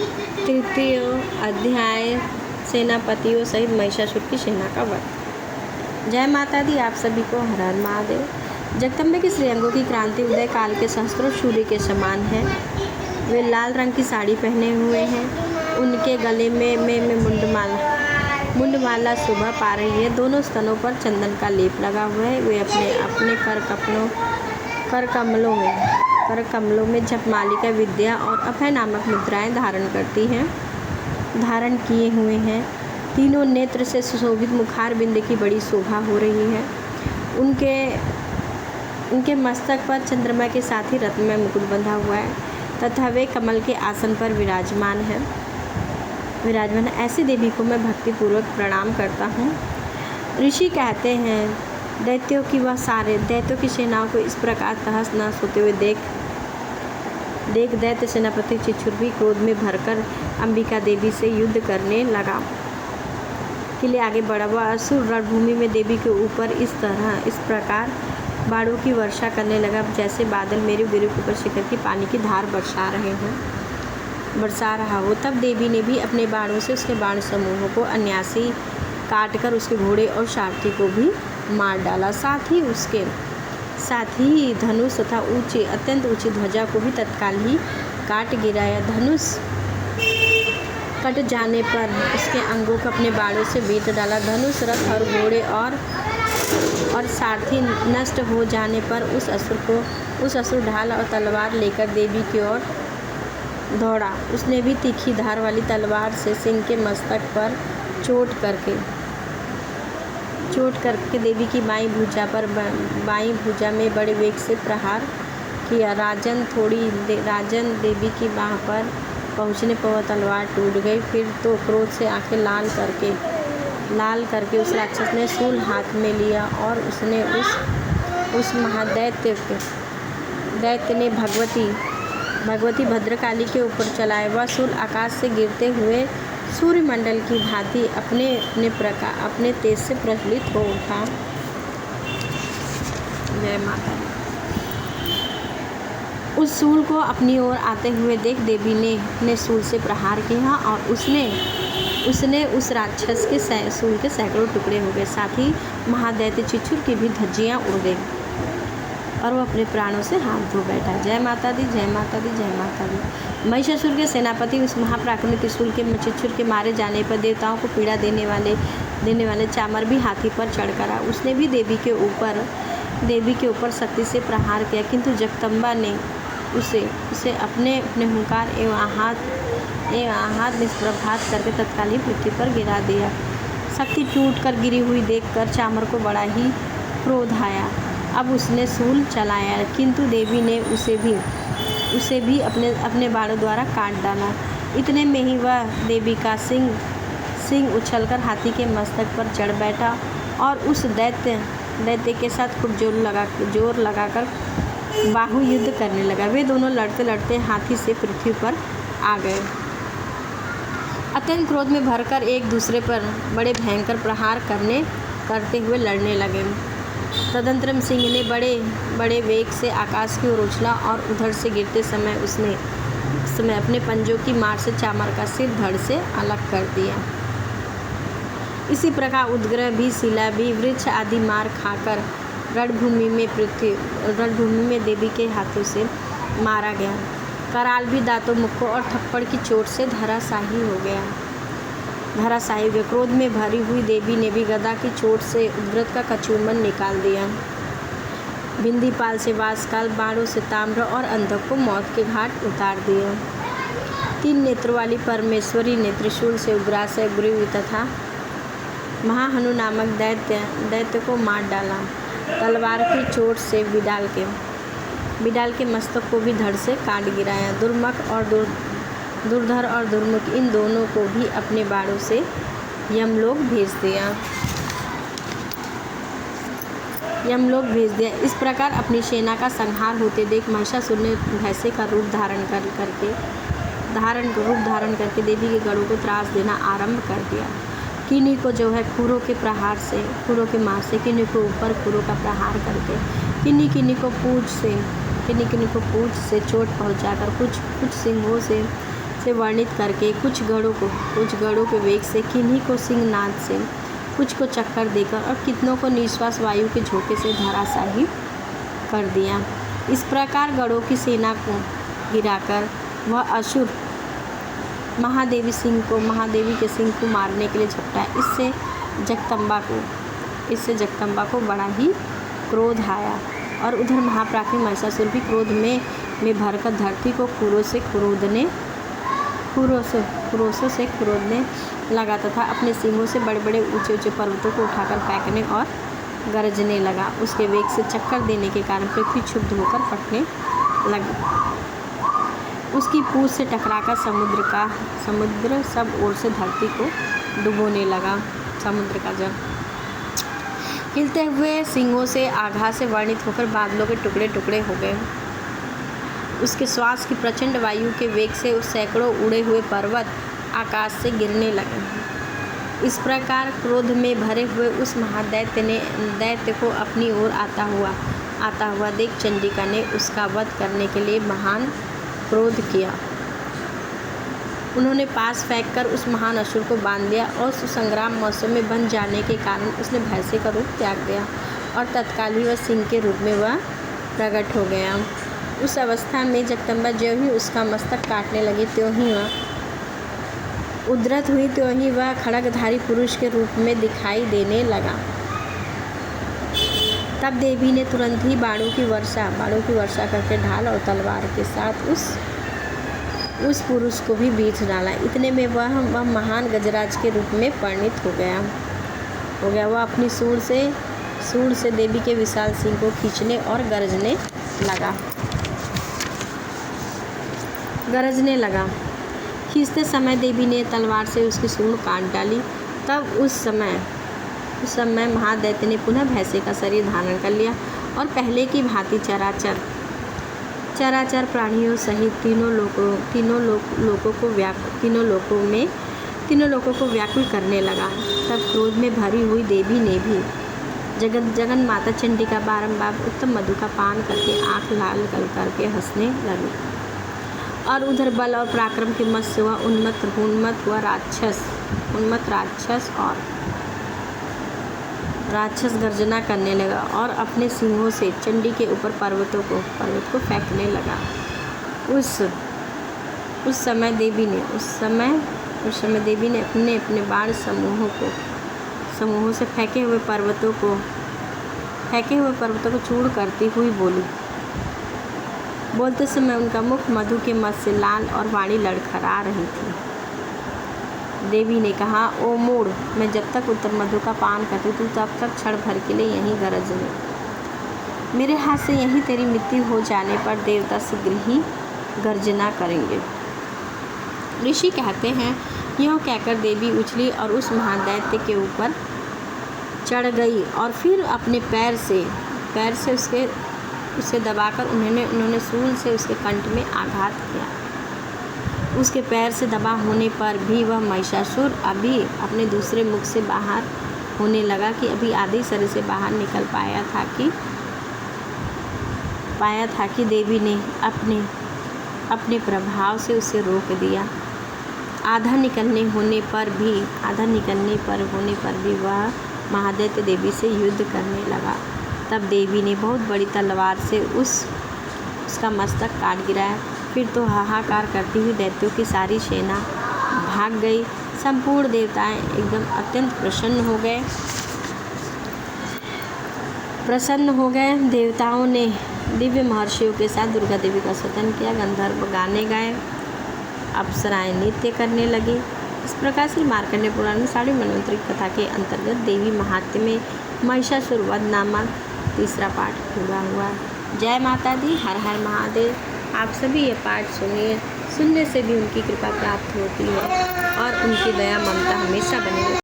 तृतीय अध्याय सेनापतियों सहित महिषासुर की सेना का वध। जय माता दी। आप सभी को हर हर महादेव। जगदम्बे के श्रीअंगों की क्रांति उदय काल के सहस्त्रों सूर्य के समान है। वे लाल रंग की साड़ी पहने हुए हैं। उनके गले में मुंडमाला शोभा पा रही है। दोनों स्तनों पर चंदन का लेप लगा हुआ है। वे अपने अपने कर कमलों में जपमालिका विद्या और अभय नामक मुद्राएं धारण किए हुए हैं। तीनों नेत्र से सुशोभित मुखार बिंद की बड़ी शोभा हो रही है। उनके मस्तक पर चंद्रमा के साथ ही रत्नमय मुकुट बंधा हुआ है तथा वे कमल के आसन पर विराजमान है। ऐसी देवी को मैं भक्तिपूर्वक प्रणाम करता हूँ। ऋषि कहते हैं, दैत्यों की सेनाओं को इस प्रकार तहस नहस होते हुए देख दैत्य सेनापति चिच्छुर भी क्रोध में भरकर अंबिका देवी से युद्ध करने लगा। के लिए आगे बढ़ा। वह असुर रणभूमि में देवी के ऊपर इस प्रकार बाणों की वर्षा करने लगा जैसे बादल मेरे वीर के ऊपर शिखर की पानी की धार बरसा रहा हो। तब देवी ने भी अपने बाणों से उसके बाण समूहों को अन्यासी काटकर उसके घोड़े और सारथी को भी मार डाला। साथ ही धनुष तथा अत्यंत ऊंची ध्वजा को भी तत्काल ही काट गिराया। धनुष कट जाने पर उसके अंगों को अपने बाणों से बेट डाला। धनुष, रथ और घोड़े और सारथी नष्ट हो जाने पर उस असुर ढाल और तलवार लेकर देवी की ओर दौड़ा। उसने भी तीखी धार वाली तलवार से सिंह के मस्तक पर चोट करके देवी की बाईं भुजा में बड़े वेग से प्रहार किया। राजन देवी की बाह पर पहुंचने पर वह तलवार टूट गई। फिर तो क्रोध से आंखें लाल करके उस राक्षस ने शूल हाथ में लिया और उसने उस महादैत्य ने भगवती भद्रकाली के ऊपर चलाया। वह शूल आकाश से गिरते हुए सूर्यमंडल की भांति अपने तेज से प्रज्वलित हो उठा। जय माता दी। उस शूल को अपनी ओर आते हुए देख देवी ने शूल से प्रहार किया और उसने उस राक्षस के शूल के सैकड़ों टुकड़े हो गए। साथ ही महादैत्य चिच्छुर की भी धज्जियां उड़ गई और वो अपने प्राणों से हाथ धो बैठा। जय माता दी, जय माता दी, जय माता दी। महिषासुर के सेनापति उस महापराक्रमी त्रिशूल के चिच्छुर के मारे जाने पर देवताओं को पीड़ा देने वाले चामर भी हाथी पर चढ़कर आया। उसने भी देवी के ऊपर शक्ति से प्रहार किया, किंतु जगदम्बा ने उसे अपने हुंकार एवं आहात निष्प्रभात करके तत्काल ही पृथ्वी पर गिरा दिया। शक्ति टूट कर गिरी हुई देखकर चामर को बड़ा ही क्रोध आया। अब उसने शूल चलाया, किंतु देवी ने उसे भी अपने बाणों द्वारा काट डाला। इतने में ही वह देवी का सिंह उछलकर हाथी के मस्तक पर चढ़ बैठा और उस दैत्य के साथ खूब जोर लगाकर बाहु युद्ध करने लगा। वे दोनों लड़ते लड़ते हाथी से पृथ्वी पर आ गए। अत्यंत क्रोध में भरकर एक दूसरे पर बड़े भयंकर प्रहार करते हुए लड़ने लगे। तदंतरम सिंह ने बड़े वेग से आकाश की ओर उछला और उधर से गिरते समय अपने पंजों की मार से चामर का सिर धड़ से अलग कर दिया। इसी प्रकार उद्ग्रह भी, शिला भी, वृक्ष आदि मार खाकर रणभूमि में देवी के हाथों से मारा गया। कराल भी दांतों, मुखों और थप्पड़ की चोट से धराशायी हो गया। क्रोध में भरी हुई देवी ने भी गदा की चोट से उद्ग्रथ का कचूमन निकाल दिया। बिंदीपाल से वासकाल, बाणों से ताम्र और अंधक को मौत के घाट उतार दिया। 3 नेत्रों वाली परमेश्वरी ने त्रिशूल से उग्रासय, ग्रीव तथा महाहनु नामक दैत्य को मार डाला। तलवार की चोट से बिडाल के मस्तक को भी धड़ से काट गिराया। दुर्मुख और दुर्धर और दुर्मुख इन दोनों को भी अपने बाणों से यमलोक भेज दिया। इस प्रकार अपनी सेना का संहार होते देख महिषासुर ने भैंसे का रूप धारण करके देवी के गढ़ों को त्रास देना आरंभ कर दिया। किन्हीं को जो है खुरों के मार से, किन्हीं को ऊपर खुरों का प्रहार करके, किन्हीं को पूंछ से चोट पहुंचाकर, कुछ सिंहों से से वर्णित करके कुछ गढ़ों के वेग से, किन्हीं को सिंहनाद से, कुछ को चक्कर देकर और कितनों को निश्वास वायु के झोंके से धराशायी कर दिया। इस प्रकार गढ़ों की सेना को गिराकर वह असुर महादेवी के सिंह को मारने के लिए झपटा। इससे जगदम्बा को बड़ा ही क्रोध आया और उधर महाप्राज्ञ महिषासुर भी क्रोध में भरकर धरती को खुरों से खुरोदने लगा तथा अपने सींगों से बड़े बड़े ऊंचे ऊंचे पर्वतों को उठाकर फेंकने और गरजने लगा। उसके वेग से चक्कर देने के कारण पृथ्वी क्षुब्ध होकर फटने लगी। उसकी पूंछ से टकराकर समुद्र सब ओर से धरती को डुबोने लगा। समुद्र का जल हिलते हुए सिंगों से आघात से वर्णित होकर बादलों के टुकड़े टुकड़े हो गए। उसके श्वास की प्रचंड वायु के वेग से उस सैकड़ों उड़े हुए पर्वत आकाश से गिरने लगे। इस प्रकार क्रोध में भरे हुए उस दैत्य को अपनी ओर आता हुआ देख चंडिका ने उसका वध करने के लिए महान क्रोध किया। उन्होंने पास फेंककर उस महान असुर को बांध लिया और सुसंग्राम महोत्सव में बन जाने के कारण उसने भैंसे का रूप त्याग दिया और तत्काल ही वह सिंह के रूप में वह प्रकट हो गया। उस अवस्था में जगदम्बा ज्यों ही उसका मस्तक काटने लगी त्यों ही वह उद्धृत हुई, त्यों ही वह खड्गधारी पुरुष के रूप में दिखाई देने लगा। तब देवी ने तुरंत ही बाणों की वर्षा करके ढाल और तलवार के साथ उस पुरुष को भी बीच डाला। इतने में वह महान गजराज के रूप में परिणित हो गया। वह अपनी सूंड से देवी के विशाल सिंह को खींचने और गरजने लगा। खींचते समय देवी ने तलवार से उसकी सूंड काट डाली। तब उस समय महादैत्य ने पुनः भैंसे का शरीर धारण कर लिया और पहले की भांति चराचर प्राणियों सहित तीनों लोकों को व्याकुल करने लगा। तब क्रोध में भरी हुई देवी ने भी जगन माता चंडिका बारंबार उत्तम मधु का पान करके आँख लाल करके हंसने लगी। और उधर बल और पराक्रम के मत से वह उन्मत्त राक्षस गर्जना करने लगा और अपने सिंहों से चंडी के ऊपर पर्वत को फेंकने लगा। उस समय देवी ने अपने बाण समूहों से फेंके हुए पर्वतों को चूर्ण करती हुई बोलते समय उनका मुख मधु के मत से लाल और वाणी लड़खड़ा रही थी। देवी ने कहा, ओ मूढ़, मैं जब तक उत्तर मधु का पान करती हूँ तब तक क्षण भर के लिए यहीं गरज ले। मेरे हाथ से यहीं तेरी मृत्यु हो जाने पर देवता शीघ्र ही गर्जना करेंगे। ऋषि कहते हैं, यूँ कहकर देवी उछली और उस महादैत्य के ऊपर चढ़ गई और फिर अपने पैर से उसे दबाकर उन्होंने शूल से उसके कंठ में आघात किया। उसके पैर से दबा होने पर भी वह महिषासुर अभी अपने दूसरे मुख से बाहर होने लगा कि अभी आधे शरीर से बाहर निकल पाया था कि देवी ने अपने प्रभाव से उसे रोक दिया। आधा निकलने पर भी वह महादैत्य देवी से युद्ध करने लगा। तब देवी ने बहुत बड़ी तलवार से उसका मस्तक काट गिराया। फिर तो हाहाकार करती हुई दैत्यों की सारी सेना भाग गई। संपूर्ण देवताएं एकदम अत्यंत प्रसन्न हो गए। देवताओं ने दिव्य महर्षियों के साथ दुर्गा देवी का स्तुति किया। गंधर्व गाने गाए, अप्सराएं नृत्य करने लगी। इस प्रकार से मार्कंडेय पुराण में 3 मनवंतरी कथा के अंतर्गत देवी महात्म्य में महिषासुर वध नामक तीसरा पाठ पूरा हुआ। जय माता दी, हर हर महादेव। आप सभी ये पाठ सुनिए। सुनने से भी उनकी कृपा प्राप्त होती है और उनकी दया ममता हमेशा बनी रहती है।